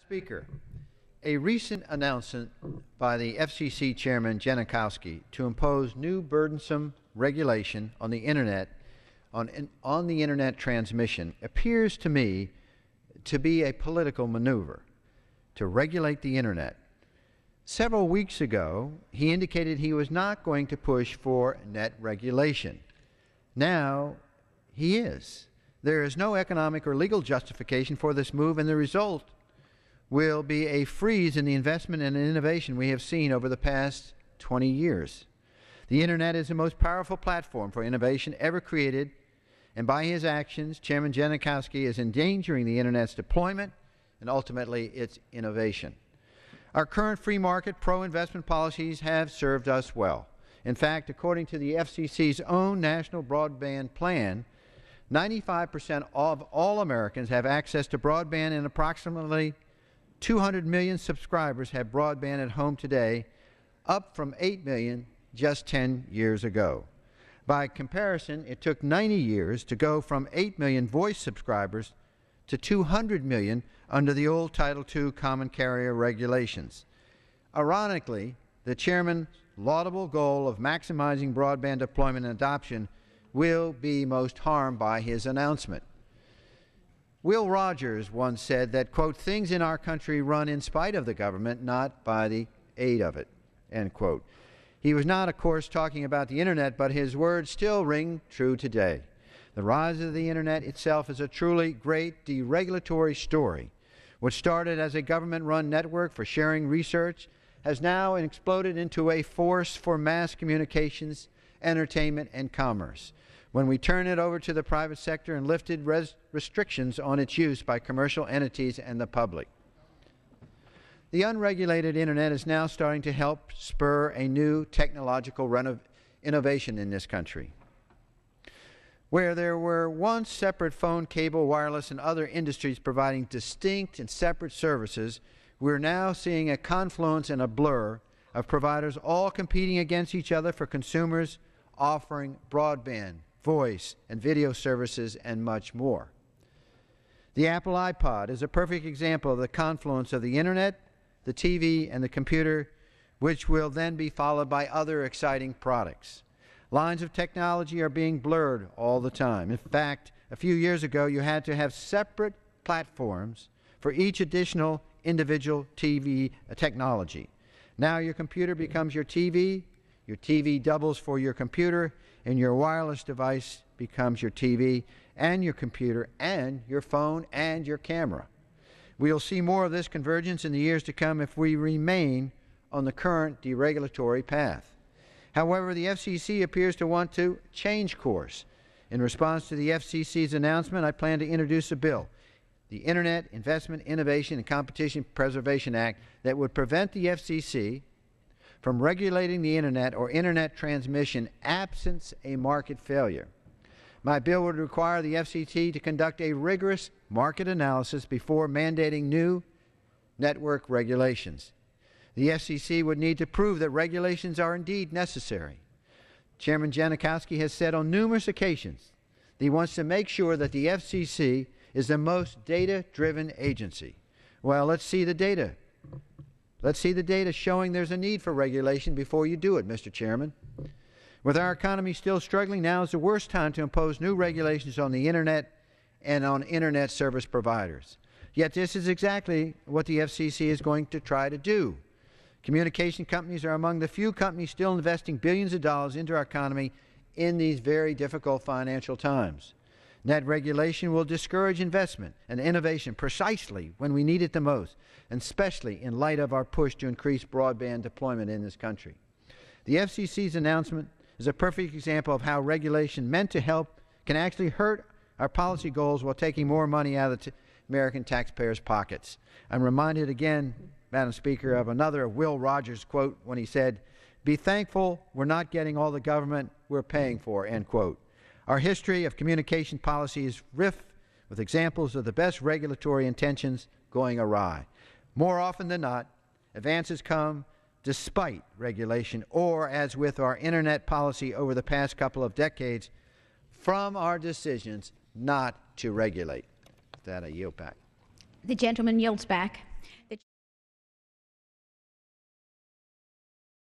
Speaker, a recent announcement by the FCC Chairman Janikowski to impose new burdensome regulation on the Internet on the Internet transmission appears to me to be a political maneuver to regulate the Internet. Several weeks ago, he indicated he was not going to push for net regulation. Now, he is. There is no economic or legal justification for this move, and the result will be a freeze in the investment and innovation we have seen over the past 20 years. The Internet is the most powerful platform for innovation ever created, and by his actions, Chairman Janikowski is endangering the Internet's deployment and ultimately its innovation. Our current free market pro-investment policies have served us well. In fact, according to the FCC's own National Broadband Plan, 95% of all Americans have access to broadband, and approximately 200 million subscribers have broadband at home today, up from 8 million just 10 years ago. By comparison, it took 90 years to go from 8 million voice subscribers to 200 million under the old Title II Common Carrier regulations. Ironically, the Chairman's laudable goal of maximizing broadband deployment and adoption will be most harmed by his announcement. Will Rogers once said that, quote, "things in our country run in spite of the government, not by the aid of it," end quote. He was not, of course, talking about the Internet, but his words still ring true today. The rise of the Internet itself is a truly great deregulatory story. What started as a government-run network for sharing research has now exploded into a force for mass communications, entertainment, and commerce. When we turn it over to the private sector and lifted restrictions on its use by commercial entities and the public. The unregulated Internet is now starting to help spur a new technological innovation in this country. Where there were once separate phone, cable, wireless, and other industries providing distinct and separate services, we're now seeing a confluence and a blur of providers all competing against each other for consumers offering broadband, voice, and video services, and much more. The Apple iPod is a perfect example of the confluence of the Internet, the TV, and the computer, which will then be followed by other exciting products. Lines of technology are being blurred all the time. In fact, a few years ago, you had to have separate platforms for each additional individual TV technology. Now your computer becomes your TV doubles for your computer, and your wireless device becomes your TV and your computer and your phone and your camera. We'll see more of this convergence in the years to come if we remain on the current deregulatory path. However, the FCC appears to want to change course. In response to the FCC's announcement, I plan to introduce a bill, the Internet Investment, Innovation, and Competition Preservation Act, that would prevent the FCC from regulating the Internet or Internet transmission absent a market failure. My bill would require the FCC to conduct a rigorous market analysis before mandating new network regulations. The FCC would need to prove that regulations are indeed necessary. Chairman Janikowski has said on numerous occasions that he wants to make sure that the FCC is the most data-driven agency. Well, let's see the data. Let's see the data showing there's a need for regulation before you do it, Mr. Chairman. With our economy still struggling, now is the worst time to impose new regulations on the Internet and on Internet service providers. Yet this is exactly what the FCC is going to try to do. Communication companies are among the few companies still investing billions of dollars into our economy in these very difficult financial times. Net regulation will discourage investment and innovation precisely when we need it the most, and especially in light of our push to increase broadband deployment in this country. The FCC's announcement is a perfect example of how regulation meant to help can actually hurt our policy goals while taking more money out of the American taxpayers' pockets. I'm reminded again, Madam Speaker, of another of Will Rogers' quote when he said, "Be thankful we're not getting all the government we're paying for," end quote. Our history of communication policy is rife with examples of the best regulatory intentions going awry. More often than not, advances come despite regulation, or, as with our Internet policy over the past couple of decades, from our decisions not to regulate. With that, I yield back. The gentleman yields back.